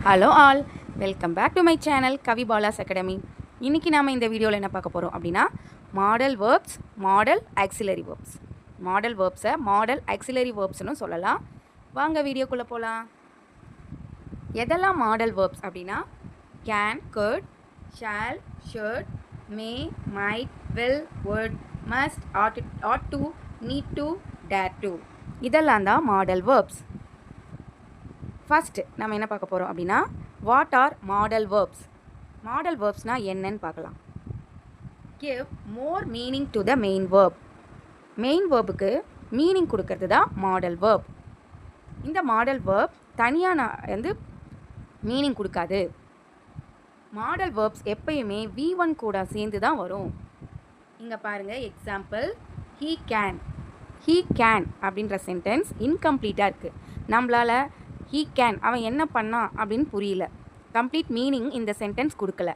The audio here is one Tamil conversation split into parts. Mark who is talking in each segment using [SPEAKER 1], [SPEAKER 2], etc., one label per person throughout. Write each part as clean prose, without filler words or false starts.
[SPEAKER 1] Hello all, welcome back to my channel Kavibala'sAcademy. இன்னைக்கு நாம இந்த வீடியோல என்ன பார்க்க போறோம் அப்படினா modal verbs, modal auxiliary verbs. Modal verbs modal auxiliary verbs னு சொல்லலாம். வாங்க வீடியோக்குள்ள போலாம். எதெல்லாம் modal verbs அப்படினா can, could, shall, should, may, might, will, would, must, ought to, need to, dare to. இதெல்லாம் தான் modal verbs. ஃபர்ஸ்ட் நம்ம என்ன பார்க்க போகிறோம் அப்படின்னா what are modal verbs. Modal வேர்ப்ஸ்னால் என்னன்னு பார்க்கலாம். Give more meaning to the main verb. Main வேர்புக்கு மீனிங் கொடுக்கறது தான் மாடல் வேர்ப். இந்த மாடல் வேர்ப் தனியாக மீனிங் கொடுக்காது. மாடல் வேர்ப்ஸ் எப்பயுமே V1 கூட சேர்ந்து தான் வரும். இங்கே பாருங்கள், எக்ஸாம்பிள் ஹீ கேன் அப்படின்ற சென்டென்ஸ் இன்கம்ப்ளீட்டாக இருக்குது. நம்மளால் ஹீ கேன் அவன் என்ன பண்ணான் அப்படின்னு புரியல. கம்ப்ளீட் மீனிங் இந்த சென்டென்ஸ் கொடுக்கல.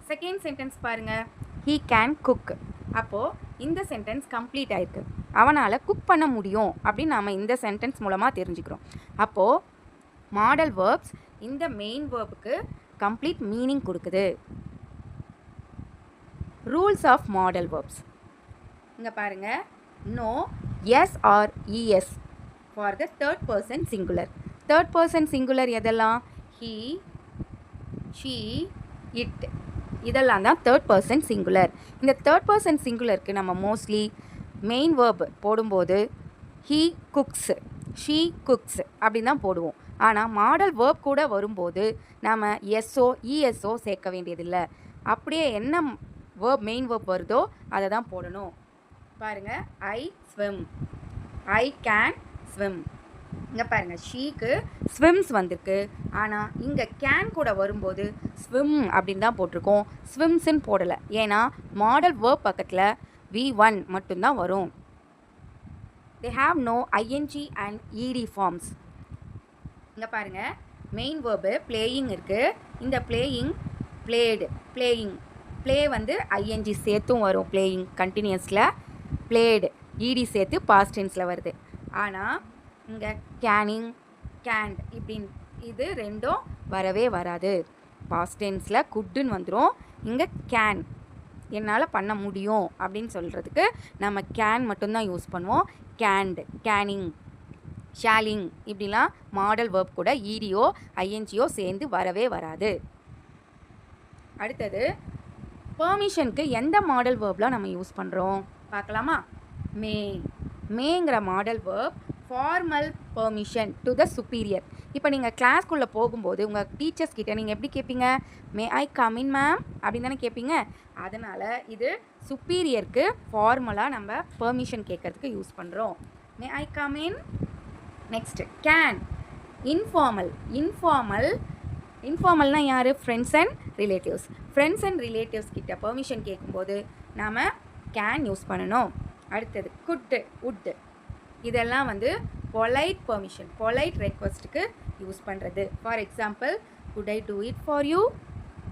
[SPEAKER 1] செகண்ட் சென்டென்ஸ் பாருங்கள், ஹீ கேன் குக். அப்போது இந்த சென்டென்ஸ் கம்ப்ளீட் ஆயிருக்கு. அவனால் குக் பண்ண முடியும் அப்படின்னு நாம் இந்த சென்டென்ஸ் மூலமாக தெரிஞ்சுக்கிறோம். அப்போது மாடல் வேர்ப்ஸ் இந்த மெயின் வேர்புக்கு கம்ப்ளீட் மீனிங் கொடுக்குது. ரூல்ஸ் ஆஃப் மாடல் வேர்ப்ஸ் இங்கே பாருங்கள், no, S or ES for the third person singular. Third person singular எதெல்லாம்? ஹீ, ஷீ, இட், இதெல்லாம் தான் தேர்ட் பர்சன் சிங்குலர். இந்த தேர்ட் பர்சன் சிங்குலருக்கு நம்ம மோஸ்ட்லி மெயின் வேர்ப் போடும்போது ஹீ குக்ஸ், ஷீ குக்ஸ் அப்படின்னு தான் போடுவோம். ஆனால் மாடல் வேர்ப் கூட வரும்போது நம்ம எஸ்ஓ இஎஸ்ஓ சேர்க்க வேண்டியதில்லை. அப்படியே என்ன வேர்ப் மெயின் வேர்ப் வருதோ அதை தான் போடணும். பாருங்கள், ஐ ஸ்விம், ஐ கேன் ஸ்விம். இங்கே பாருங்கள், ஷீக்கு ஸ்விம்ஸ் வந்திருக்கு. ஆனால் இங்கே கேன் கூட வரும்போது ஸ்விம் அப்படின்னு தான் போட்டிருக்கோம், ஸ்விம்ஸ்ன்னு போடலை. ஏன்னா மாடல் வேர்ப் பக்கத்தில் V1 மட்டும்தான் வரும். they have no ing and ed forms. இங்கே பாருங்கள், மெயின் வேர்பு பிளேயிங் இருக்குது. இந்த playing blade, playing, play ing சேர்த்தும் வரும். பிளேயிங் கண்டினியூஸில், பிளேடு ed சேர்த்து பாஸ்ட் டென்ஸில் வருது. ஆனால் இங்கே கேனிங், கேண்ட் இப்படின் இது ரெண்டும் வரவே வராது. பாஸ்ட் டென்ஸில் குட்டுன்னு வந்துடும். இங்கே கேன், என்னால் பண்ண முடியும் அப்படின்னு சொல்கிறதுக்கு நம்ம கேன் மட்டும்தான் யூஸ் பண்ணுவோம். கேண்ட், கேனிங், ஷாலிங் இப்படிலாம் மாடல் வேர்ப் கூட ஈடியோ ஐஎன்ஜியோ சேர்ந்து வரவே வராது. அடுத்தது பெர்மிஷனுக்கு எந்த மாடல் வேர்ப்லாம் நம்ம யூஸ் பண்ணுறோம் பார்க்கலாமா? மேங்கிற modal verb formal permission to the superior. இப்போ நீங்கள் கிளாஸ்க்குள்ளே போகும்போது உங்கள் டீச்சர்ஸ் கிட்டே நீங்கள் எப்படி கேட்பீங்க? மே ஐ கம் இன் மேம் அப்படின்னு தானே கேட்பீங்க. அதனால் இது சுப்பீரியருக்கு ஃபார்மலாக நம்ம பெர்மிஷன் கேட்குறதுக்கு யூஸ் பண்ணுறோம். May I come in. Next can, informal. இன்ஃபார்மல்னால் யார்? Friends and relatives. Friends and relatives கிட்ட பெர்மிஷன் கேட்கும்போது நாம் கேன் யூஸ் பண்ணணும். அடுத்தது குட்டு, உட்டு, இதெல்லாம் பொலைட் பெர்மிஷன், பொலைட் ரெக்வஸ்ட்டுக்கு யூஸ் பண்ணுறது. For example, could I do it for you,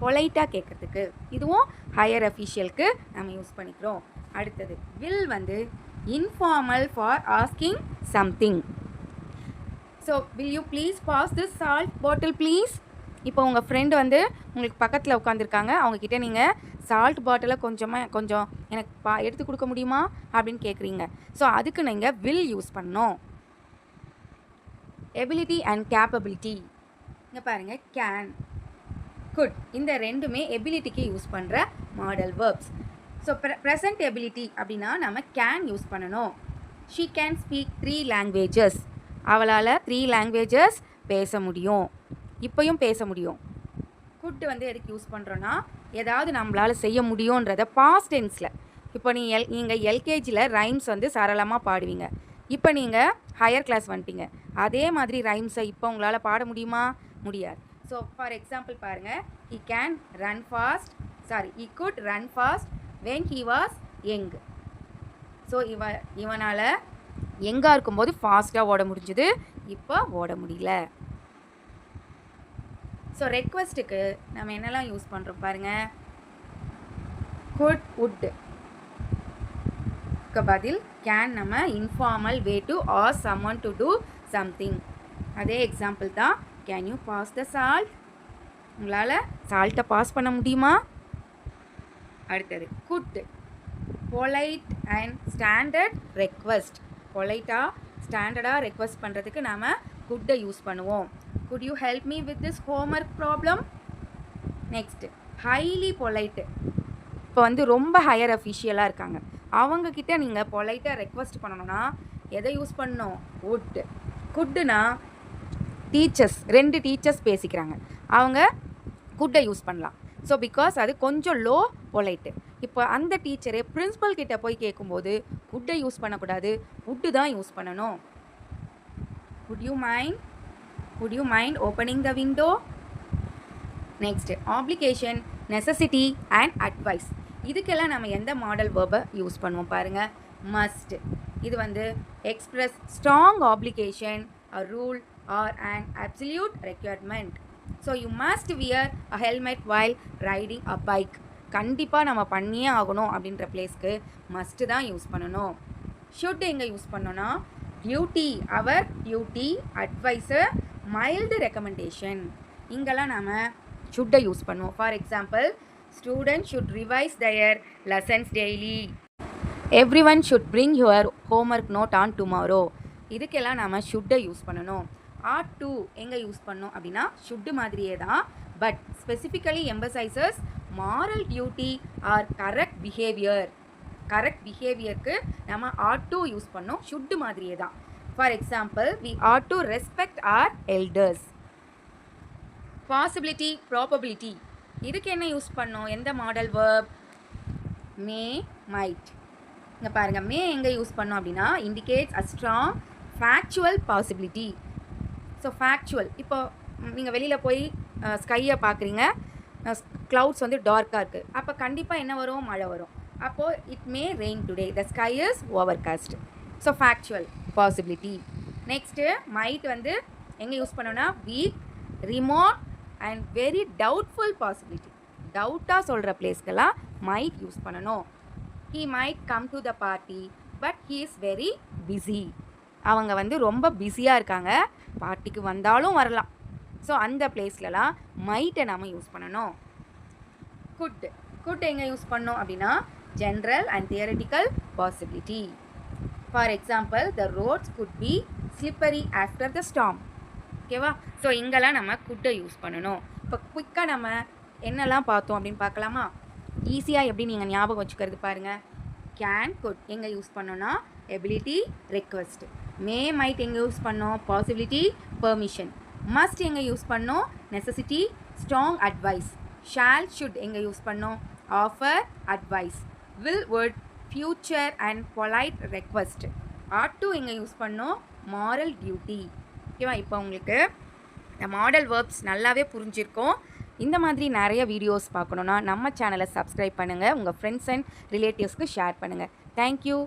[SPEAKER 1] பொலைட்டாக கேட்குறதுக்கு. இதுவும் ஹையர் அஃபீஷியலுக்கு நம்ம யூஸ் பண்ணிக்கிறோம். அடுத்தது will informal for asking something. So will you please pass this salt bottle please. இப்போ உங்கள் ஃப்ரெண்டு உங்களுக்கு பக்கத்தில் உட்காந்துருக்காங்க, அவங்கக்கிட்ட நீங்கள் சால்ட் பாட்டிலை கொஞ்சம் எனக்கு எடுத்து கொடுக்க முடியுமா அப்படின்னு கேட்குறீங்க. ஸோ அதுக்கு நீங்கள் வில் யூஸ் பண்ணணும். எபிலிட்டி அண்ட் கேப்பபிலிட்டி இங்கே பாருங்கள், கேன், குட், இந்த ரெண்டுமே எபிலிட்டிக்கு யூஸ் பண்ணுற model verbs. So present ability அப்படின்னா நம்ம கேன் யூஸ் பண்ணணும். She can speak 3 languages. அவளால் 3 லாங்குவேஜஸ் பேச முடியும், இப்போயும் பேச முடியும். குட் எதுக்கு யூஸ் பண்ணுறோன்னா ஏதாவது நம்மளால் செய்ய முடியுன்றத பாஸ்ட் டென்ஸில். இப்போ நீங்கள் எல்கேஜியில் ரைம்ஸ் சரளமாக பாடுவீங்க. இப்போ நீங்கள் ஹையர் கிளாஸ் வந்துட்டீங்க, அதே மாதிரி ரைம்ஸை இப்போ உங்களால் பாட முடியுமா? முடியாது. ஸோ ஃபார் எக்ஸாம்பிள் பாருங்கள், he could run fast when he was young. So இவனால் யங்காக இருக்கும்போது ஃபாஸ்ட்டாக ஓட முடிஞ்சுது, இப்போ ஓட முடியல. ஸோ ரெக்வஸ்ட்டுக்கு நம்ம என்னெல்லாம் யூஸ் பண்ணுறோம் பாருங்கள். குட், உட் பதில் கேன் நம்ம informal way to ask someone to do something. அதே எக்ஸாம்பிள் தான், can you pass the salt, உங்களால் சால்ட்டை பாஸ் பண்ண முடியுமா? அடுத்தது could, polite and standard request. பொலைட்டாக ஸ்டாண்டர்டாக ரெக்வஸ்ட் பண்ணுறதுக்கு நாம் குட்டை யூஸ் பண்ணுவோம். Could you help me with this homework problem? Next highly polite. இப்போ வந்து ரொம்ப ஹையர் அஃபிஷியலாக இருக்காங்க, அவங்கக்கிட்ட நீங்கள் பொலைட்டாக ரெக்வஸ்ட் பண்ணணும்னா எதை யூஸ் பண்ணணும்? குட். குட்டுனா டீச்சர்ஸ், 2 டீச்சர்ஸ் பேசிக்கிறாங்க, அவங்க குட்டை யூஸ் பண்ணலாம். ஸோ பிகாஸ் அது கொஞ்சம் லோ பொலைட்டு. இப்போ அந்த டீச்சரே பிரின்ஸிபல் கிட்ட போய் கேட்கும்போது குட்டை யூஸ் பண்ணக்கூடாது, குட்டு தான் யூஸ் பண்ணணும். would you mind opening the window? Next application, necessity and advice. இதுக்கெல்லாம் நம்ம எந்த மாடல் வேர்பை யூஸ் பண்ணுவோம் பாருங்கள். மஸ்ட். இது வந்து express strong application, a rule or an absolute requirement. So you must wear a helmet while riding a bike. கண்டிப்பாக நம்ம பண்ணியே ஆகணும் அப்படின்ற பிளேஸ்க்கு மஸ்ட்டு தான் யூஸ் பண்ணணும். ஷுட் எங்கே யூஸ் பண்ணோன்னா duty, our duty, advice, mild recommendation, இங்கெல்லாம் நம்ம ஷுட்டை யூஸ் பண்ணுவோம். For example, student should revise their lessons daily, every one should bring your homework note on tomorrow. இதுக்கெல்லாம் நம்ம ஷுட்டை யூஸ் பண்ணணும். ஆட் டு எங்கே யூஸ் பண்ணோம் அப்படின்னா ஷுட்டு மாதிரியே தான், but specifically emphasises moral duty or correct behaviour. Correct பிஹேவியருக்கு நம்ம ஆட் டு யூஸ் பண்ணோம், ஷுட்டு மாதிரியே தான். For example, we ought to respect R elders. Possibility, probability, இதுக்கு என்ன யூஸ் பண்ணோம்? எந்த மாடல் வேர்ப்? மே, மைட். இங்கே பாருங்கள், மே எங்கே யூஸ் பண்ணோம் அப்படின்னா indicates a strong factual possibility. So factual, இப்போ நீங்கள் வெளியில் போய் ஸ்கையை பார்க்குறீங்க, க்ளவுட்ஸ் வந்து டார்க்காக இருக்குது, அப்போ கண்டிப்பாக என்ன வரும்? மழை வரும். அப்போது it may rain today, the sky is overcast. So factual possibility. Next might வந்து எங்கே யூஸ் பண்ணோன்னா weak, remote and very doubtful possibility. டவுட்டாக சொல்கிற பிளேஸ்க்கெல்லாம் மைட் யூஸ் பண்ணணும். He might come to the party but he is very busy. அவங்க வந்து ரொம்ப பிஸியாக இருக்காங்க, பார்ட்டிக்கு வந்தாலும் வரலாம். ஸோ அந்த பிளேஸ்லலாம் மைட்டை நம்ம யூஸ் பண்ணணும். குட், குட் எங்கே யூஸ் பண்ணோம் அப்படின்னா general and theoretical possibility. For example, the roads could be slippery after the storm. ஓகேவா? ஸோ இங்கெல்லாம் நம்ம குட்டை யூஸ் பண்ணணும். இப்போ குயிக்காக நம்ம என்னெல்லாம் பார்த்தோம் அப்படின்னு பார்க்கலாமா? ஈஸியாக எப்படி நீங்கள் ஞாபகம் வச்சுக்கிறது பாருங்கள். கேன், குட் எங்கே யூஸ் பண்ணோன்னா எபிலிட்டி, ரெக்வஸ்ட். மே, மைட் எங்கே யூஸ் பண்ணோம்? Possibility, permission. மஸ்ட் எங்கே யூஸ் பண்ணோம்? Necessity, strong advice. Shall, should எங்கே யூஸ் பண்ணோம்? Offer, advice. Will, would, future and polite request. Ought to எங்கே யூஸ் பண்ணோம்? Moral duty. ஓகேவா? இப்போ உங்களுக்கு மாடல் வேர்ப்ஸ் நல்லாவே புரிஞ்சிருக்கும். இந்த மாதிரி நிறைய வீடியோஸ் பார்க்கணுன்னா நம்ம சேனலை சப்ஸ்கிரைப் பண்ணுங்கள், உங்கள் ஃப்ரெண்ட்ஸ் அண்ட் ரிலேட்டிவ்ஸ்க்கு ஷேர் பண்ணுங்கள். தேங்க்யூ.